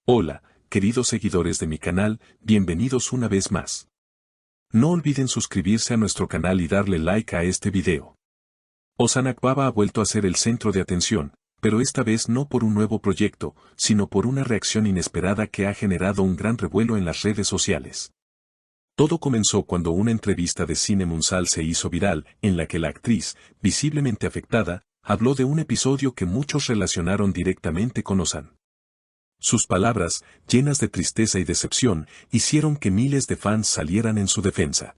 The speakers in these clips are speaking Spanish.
Hola, queridos seguidores de mi canal, bienvenidos una vez más. No olviden suscribirse a nuestro canal y darle like a este video. Ozan Akbaba ha vuelto a ser el centro de atención, pero esta vez no por un nuevo proyecto, sino por una reacción inesperada que ha generado un gran revuelo en las redes sociales. Todo comenzó cuando una entrevista de Sinem Unsal se hizo viral, en la que la actriz, visiblemente afectada, habló de un episodio que muchos relacionaron directamente con Ozan. Sus palabras, llenas de tristeza y decepción, hicieron que miles de fans salieran en su defensa.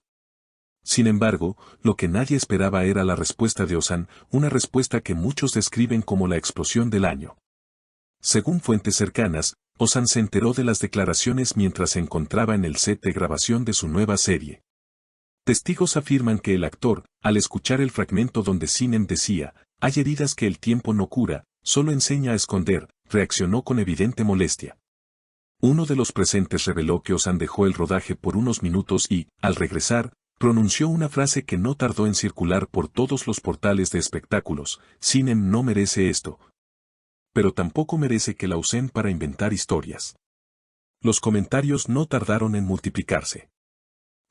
Sin embargo, lo que nadie esperaba era la respuesta de Ozan, una respuesta que muchos describen como la explosión del año. Según fuentes cercanas, Ozan se enteró de las declaraciones mientras se encontraba en el set de grabación de su nueva serie. Testigos afirman que el actor, al escuchar el fragmento donde Sinem decía, "Hay heridas que el tiempo no cura, solo enseña a esconder", reaccionó con evidente molestia. Uno de los presentes reveló que Ozan dejó el rodaje por unos minutos y, al regresar, pronunció una frase que no tardó en circular por todos los portales de espectáculos: "Sinem no merece esto. Pero tampoco merece que la usen para inventar historias". Los comentarios no tardaron en multiplicarse.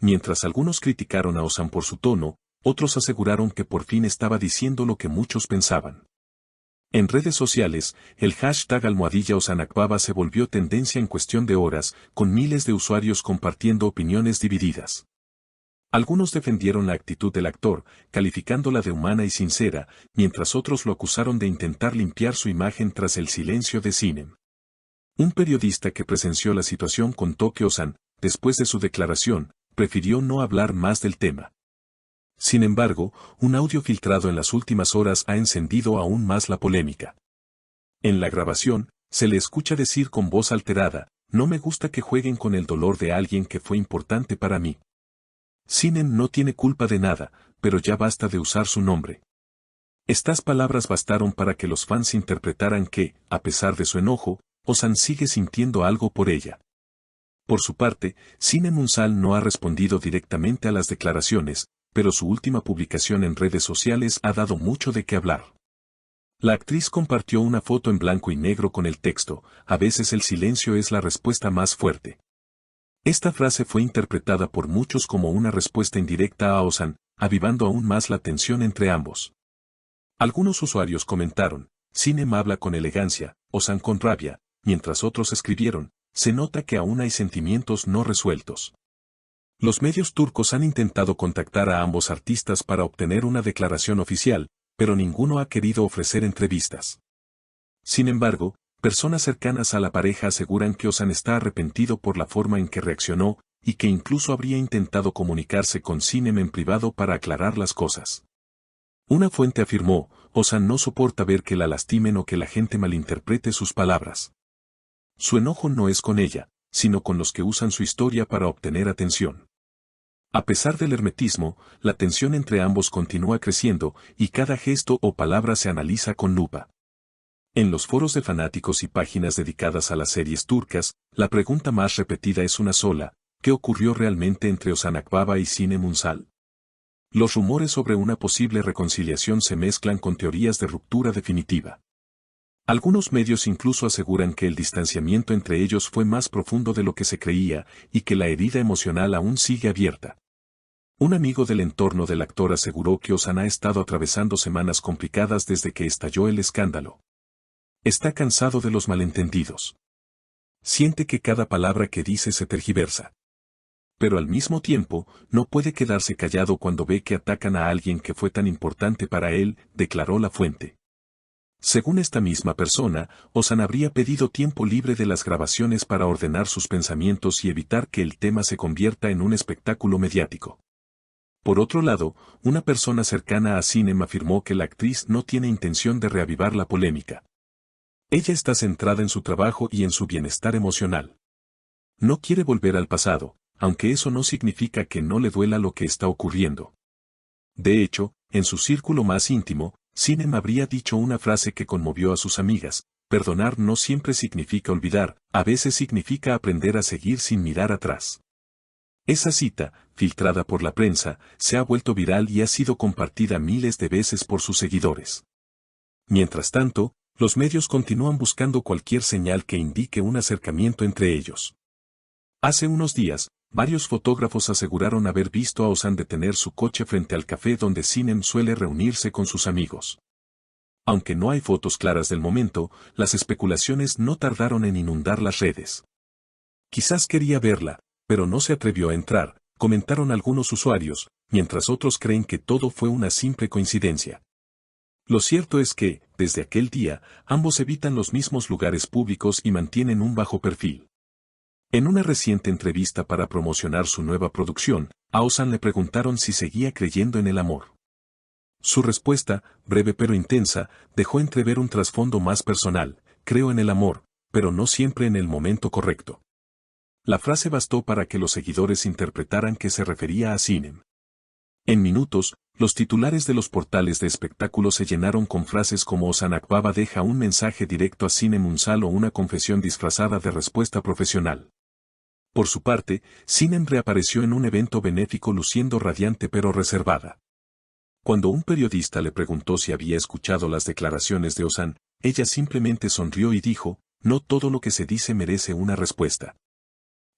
Mientras algunos criticaron a Ozan por su tono, otros aseguraron que por fin estaba diciendo lo que muchos pensaban. En redes sociales, el hashtag #Ozan Akbaba se volvió tendencia en cuestión de horas, con miles de usuarios compartiendo opiniones divididas. Algunos defendieron la actitud del actor, calificándola de humana y sincera, mientras otros lo acusaron de intentar limpiar su imagen tras el silencio de Sinem. Un periodista que presenció la situación contó que Ozan, después de su declaración, prefirió no hablar más del tema. Sin embargo, un audio filtrado en las últimas horas ha encendido aún más la polémica. En la grabación, se le escucha decir con voz alterada: "No me gusta que jueguen con el dolor de alguien que fue importante para mí. Sinem no tiene culpa de nada, pero ya basta de usar su nombre". Estas palabras bastaron para que los fans interpretaran que, a pesar de su enojo, Ozan sigue sintiendo algo por ella. Por su parte, Sinem Unsal no ha respondido directamente a las declaraciones, pero su última publicación en redes sociales ha dado mucho de qué hablar. La actriz compartió una foto en blanco y negro con el texto: "A veces el silencio es la respuesta más fuerte". Esta frase fue interpretada por muchos como una respuesta indirecta a Ozan, avivando aún más la tensión entre ambos. Algunos usuarios comentaron: "Sinem habla con elegancia, Ozan con rabia", mientras otros escribieron: "Se nota que aún hay sentimientos no resueltos". Los medios turcos han intentado contactar a ambos artistas para obtener una declaración oficial, pero ninguno ha querido ofrecer entrevistas. Sin embargo, personas cercanas a la pareja aseguran que Ozan está arrepentido por la forma en que reaccionó, y que incluso habría intentado comunicarse con Sinem en privado para aclarar las cosas. Una fuente afirmó: "Ozan no soporta ver que la lastimen o que la gente malinterprete sus palabras. Su enojo no es con ella, sino con los que usan su historia para obtener atención". A pesar del hermetismo, la tensión entre ambos continúa creciendo, y cada gesto o palabra se analiza con lupa. En los foros de fanáticos y páginas dedicadas a las series turcas, la pregunta más repetida es una sola: ¿qué ocurrió realmente entre Ozan Akbaba y Sinem Unsal? Los rumores sobre una posible reconciliación se mezclan con teorías de ruptura definitiva. Algunos medios incluso aseguran que el distanciamiento entre ellos fue más profundo de lo que se creía, y que la herida emocional aún sigue abierta. Un amigo del entorno del actor aseguró que Ozan ha estado atravesando semanas complicadas desde que estalló el escándalo. Está cansado de los malentendidos. Siente que cada palabra que dice se tergiversa. Pero al mismo tiempo, no puede quedarse callado cuando ve que atacan a alguien que fue tan importante para él, declaró la fuente. Según esta misma persona, Ozan habría pedido tiempo libre de las grabaciones para ordenar sus pensamientos y evitar que el tema se convierta en un espectáculo mediático. Por otro lado, una persona cercana a Sinem afirmó que la actriz no tiene intención de reavivar la polémica. Ella está centrada en su trabajo y en su bienestar emocional. No quiere volver al pasado, aunque eso no significa que no le duela lo que está ocurriendo. De hecho, en su círculo más íntimo, Sinem habría dicho una frase que conmovió a sus amigas: "Perdonar no siempre significa olvidar, a veces significa aprender a seguir sin mirar atrás". Esa cita, filtrada por la prensa, se ha vuelto viral y ha sido compartida miles de veces por sus seguidores. Mientras tanto, Los medios continúan buscando cualquier señal que indique un acercamiento entre ellos. Hace unos días, varios fotógrafos aseguraron haber visto a Ozan detener su coche frente al café donde Sinem suele reunirse con sus amigos. Aunque no hay fotos claras del momento, las especulaciones no tardaron en inundar las redes. Quizás quería verla, pero no se atrevió a entrar, comentaron algunos usuarios, mientras otros creen que todo fue una simple coincidencia. Lo cierto es que, desde aquel día, ambos evitan los mismos lugares públicos y mantienen un bajo perfil. En una reciente entrevista para promocionar su nueva producción, a Ozan le preguntaron si seguía creyendo en el amor. Su respuesta, breve pero intensa, dejó entrever un trasfondo más personal: creo en el amor, pero no siempre en el momento correcto. La frase bastó para que los seguidores interpretaran que se refería a Sinem. En minutos, los titulares de los portales de espectáculos se llenaron con frases como Ozan Akbaba deja un mensaje directo a Sinem Unsal o una confesión disfrazada de respuesta profesional. Por su parte, Sinem reapareció en un evento benéfico luciendo radiante pero reservada. Cuando un periodista le preguntó si había escuchado las declaraciones de Ozan, ella simplemente sonrió y dijo, no todo lo que se dice merece una respuesta.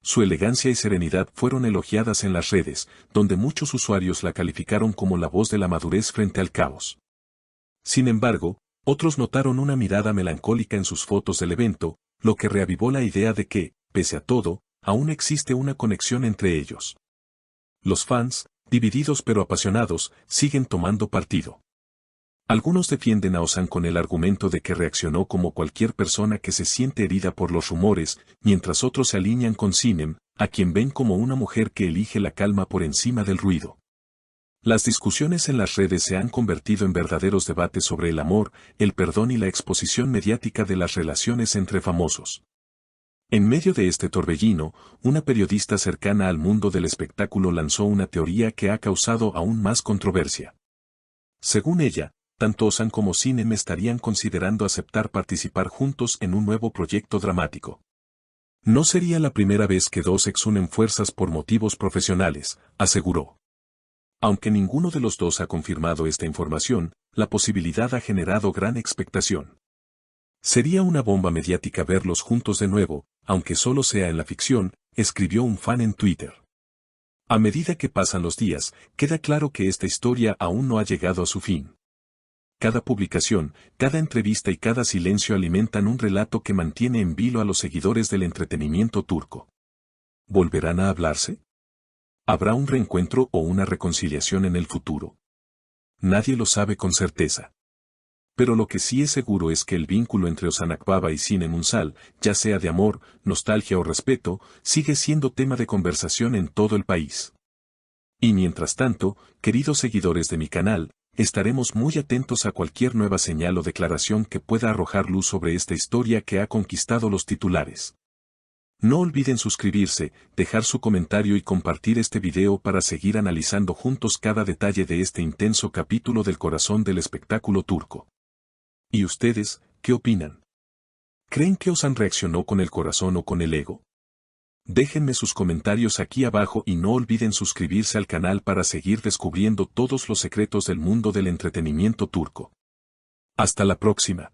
Su elegancia y serenidad fueron elogiadas en las redes, donde muchos usuarios la calificaron como la voz de la madurez frente al caos. Sin embargo, otros notaron una mirada melancólica en sus fotos del evento, lo que reavivó la idea de que, pese a todo, aún existe una conexión entre ellos. Los fans, divididos pero apasionados, siguen tomando partido. Algunos defienden a Ozan con el argumento de que reaccionó como cualquier persona que se siente herida por los rumores, mientras otros se alinean con Sinem, a quien ven como una mujer que elige la calma por encima del ruido. Las discusiones en las redes se han convertido en verdaderos debates sobre el amor, el perdón y la exposición mediática de las relaciones entre famosos. En medio de este torbellino, una periodista cercana al mundo del espectáculo lanzó una teoría que ha causado aún más controversia. Según ella, tanto Ozan como Sinem estarían considerando aceptar participar juntos en un nuevo proyecto dramático. No sería la primera vez que dos ex unen fuerzas por motivos profesionales, aseguró. Aunque ninguno de los dos ha confirmado esta información, la posibilidad ha generado gran expectación. Sería una bomba mediática verlos juntos de nuevo, aunque solo sea en la ficción, escribió un fan en Twitter. A medida que pasan los días, queda claro que esta historia aún no ha llegado a su fin. Cada publicación, cada entrevista y cada silencio alimentan un relato que mantiene en vilo a los seguidores del entretenimiento turco. ¿Volverán a hablarse? ¿Habrá un reencuentro o una reconciliación en el futuro? Nadie lo sabe con certeza. Pero lo que sí es seguro es que el vínculo entre Ozan Akbaba y Sinem Unsal, ya sea de amor, nostalgia o respeto, sigue siendo tema de conversación en todo el país. Y mientras tanto, queridos seguidores de mi canal, estaremos muy atentos a cualquier nueva señal o declaración que pueda arrojar luz sobre esta historia que ha conquistado los titulares. No olviden suscribirse, dejar su comentario y compartir este video para seguir analizando juntos cada detalle de este intenso capítulo del corazón del espectáculo turco. ¿Y ustedes, qué opinan? ¿Creen que Ozan reaccionó con el corazón o con el ego? Déjenme sus comentarios aquí abajo y no olviden suscribirse al canal para seguir descubriendo todos los secretos del mundo del entretenimiento turco. Hasta la próxima.